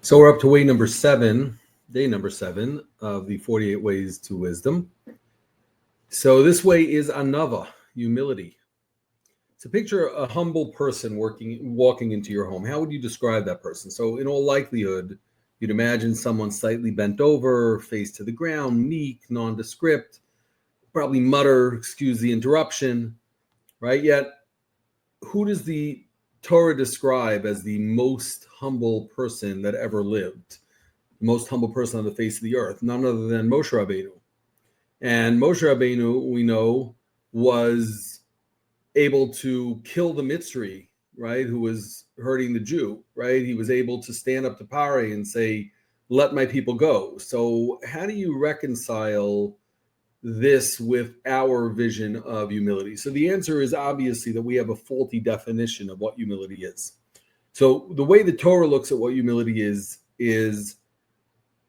So we're up to day number seven of the 48 Ways to Wisdom. So this way is anava, humility. So picture a humble person walking into your home. How would you describe that person? So in all likelihood, you'd imagine someone slightly bent over, face to the ground, meek, nondescript, probably mutter, excuse the interruption, right? Yet, who does the Torah describe as the most humble person that ever lived? The most humble person on the face of the earth, none other than Moshe Rabbeinu. And Moshe Rabbeinu, we know, was able to kill the Mitzri, right, who was hurting the Jew, right? He was able to stand up to Pare and say, let my people go. So how do you reconcile this with our vision of humility? So the answer is obviously that we have a faulty definition of what humility is. So the way the Torah looks at what humility is,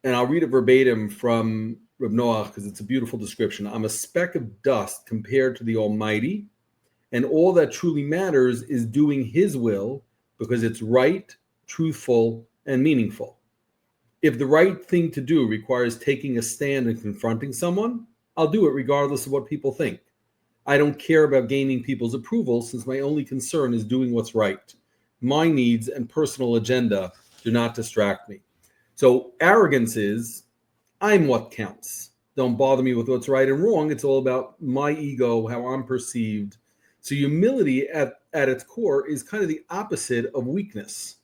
and I'll read it verbatim from Reb Noach because it's a beautiful description. I'm a speck of dust compared to the Almighty, and all that truly matters is doing His will because it's right, truthful, and meaningful. If the right thing to do requires taking a stand and confronting someone, I'll do it regardless of what people think. I don't care about gaining people's approval since my only concern is doing what's right. My needs and personal agenda do not distract me. So arrogance is, I'm what counts. Don't bother me with what's right and wrong. It's all about my ego, how I'm perceived. So humility at its core is kind of the opposite of weakness.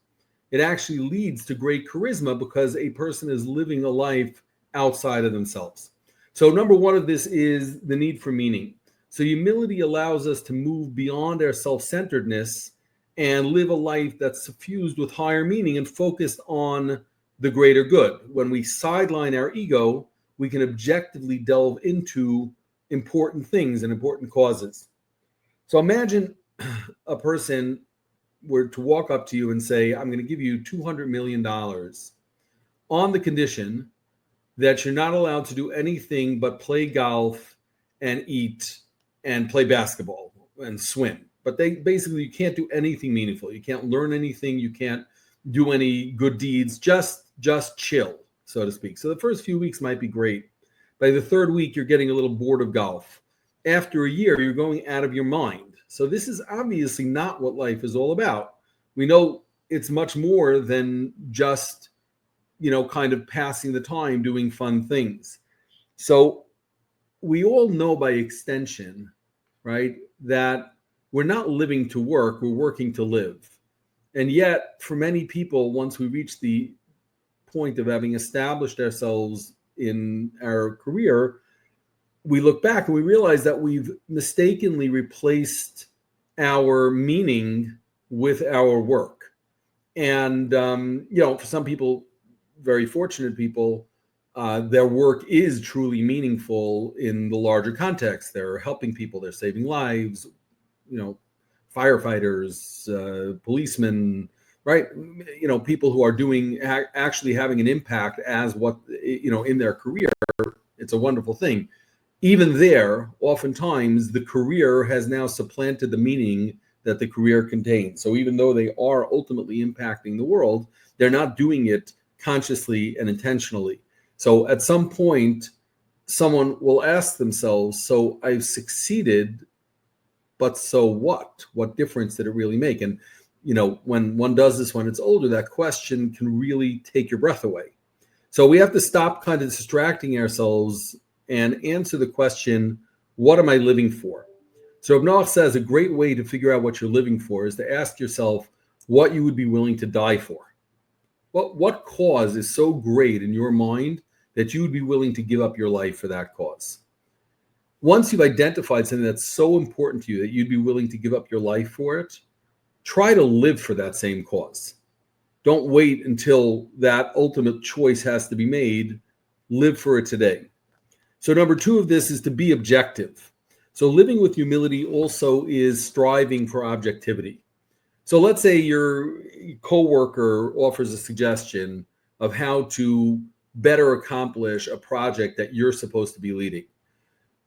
It actually leads to great charisma because a person is living a life outside of themselves. So number one of this is the need for meaning. So humility allows us to move beyond our self-centeredness and live a life that's suffused with higher meaning and focused on the greater good. When we sideline our ego, we can objectively delve into important things and important causes. So imagine a person were to walk up to you and say, I'm going to give you $200 million on the condition that you're not allowed to do anything but play golf and eat and play basketball and swim. But you can't do anything meaningful. You can't learn anything. You can't do any good deeds. Just chill, so to speak. So the first few weeks might be great. By the third week, you're getting a little bored of golf. After a year, you're going out of your mind. So this is obviously not what life is all about. We know it's much more than just, kind of passing the time doing fun things. So we all know by extension, right, that we're not living to work, we're working to live. And yet, for many people, once we reach the point of having established ourselves in our career, we look back and we realize that we've mistakenly replaced our meaning with our work. And, for some people, very fortunate people, their work is truly meaningful in the larger context. They're helping people, they're saving lives, firefighters, policemen, right? People who are actually having an impact as what, in their career. It's a wonderful thing. Even there, oftentimes the career has now supplanted the meaning that the career contains. So even though they are ultimately impacting the world, they're not doing it consciously and intentionally. So at some point, someone will ask themselves, so I've succeeded, but so what? What difference did it really make? And, when one does this when it's older, that question can really take your breath away. So we have to stop kind of distracting ourselves and answer the question, what am I living for? So Reb Noach says a great way to figure out what you're living for is to ask yourself what you would be willing to die for. What cause is so great in your mind that you would be willing to give up your life for that cause? Once you've identified something that's so important to you that you'd be willing to give up your life for it, try to live for that same cause. Don't wait until that ultimate choice has to be made. Live for it today. So number two of this is to be objective. So living with humility also is striving for objectivity. So let's say your coworker offers a suggestion of how to better accomplish a project that you're supposed to be leading.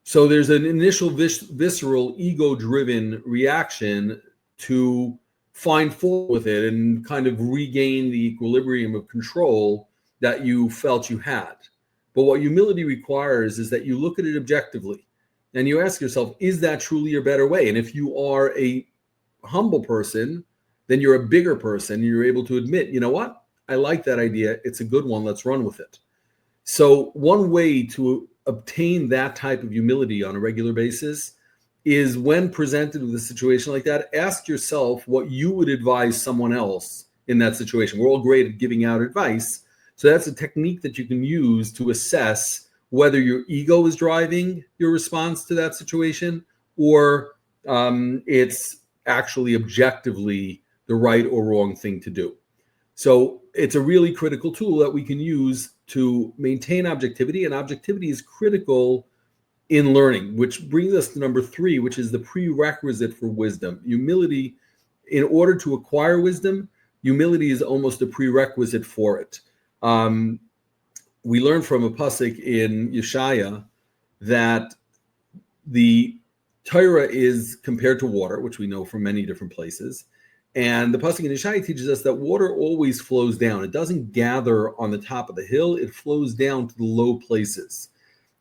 So there's an initial visceral ego-driven reaction to find fault with it and kind of regain the equilibrium of control that you felt you had. But what humility requires is that you look at it objectively and you ask yourself, is that truly your better way? And if you are a humble person, then you're a bigger person and you're able to admit, you know what? I like that idea. It's a good one. Let's run with it. So one way to obtain that type of humility on a regular basis is, when presented with a situation like that, ask yourself what you would advise someone else in that situation. We're all great at giving out advice. So that's a technique that you can use to assess whether your ego is driving your response to that situation, or it's actually objectively the right or wrong thing to do. So it's a really critical tool that we can use to maintain objectivity, and objectivity is critical in learning, which brings us to number 3, which is the prerequisite for wisdom. Humility, in order to acquire wisdom, humility is almost a prerequisite for it. We learn from a pasuk in Yeshaya that the Torah is compared to water, which we know from many different places. And the pasuk in Yeshaya teaches us that water always flows down. It doesn't gather on the top of the hill. It flows down to the low places,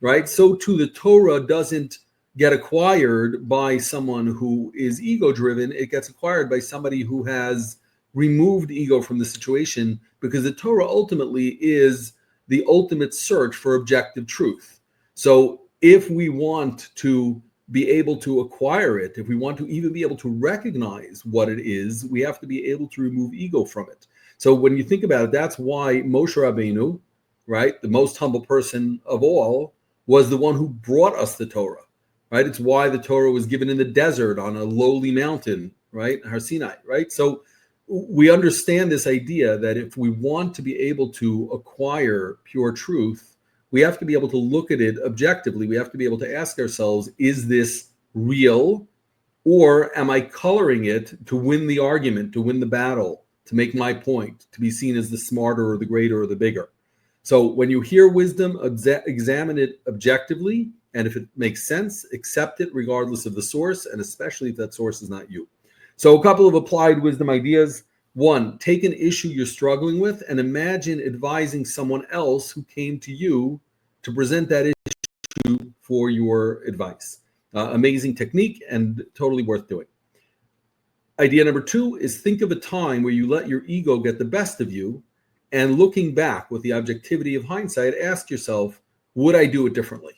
right? So too, the Torah doesn't get acquired by someone who is ego-driven. It gets acquired by somebody who has removed ego from the situation, because the Torah ultimately is the ultimate search for objective truth. So if we want to be able to acquire it, if we want to even be able to recognize what it is, we have to be able to remove ego from it. So when you think about it, that's why Moshe Rabbeinu, right, the most humble person of all, was the one who brought us the Torah, right? It's why the Torah was given in the desert on a lowly mountain, right, Har Sinai, right? So we understand this idea that if we want to be able to acquire pure truth, we have to be able to look at it objectively. We have to be able to ask ourselves, is this real, or am I coloring it to win the argument, to win the battle, to make my point, to be seen as the smarter or the greater or the bigger? So when you hear wisdom, examine it objectively, and if it makes sense, accept it regardless of the source, and especially if that source is not you. So a couple of applied wisdom ideas. 1, take an issue you're struggling with and imagine advising someone else who came to you to present that issue for your advice. Amazing technique and totally worth doing. Idea number 2 is, think of a time where you let your ego get the best of you, and looking back with the objectivity of hindsight, ask yourself, would I do it differently?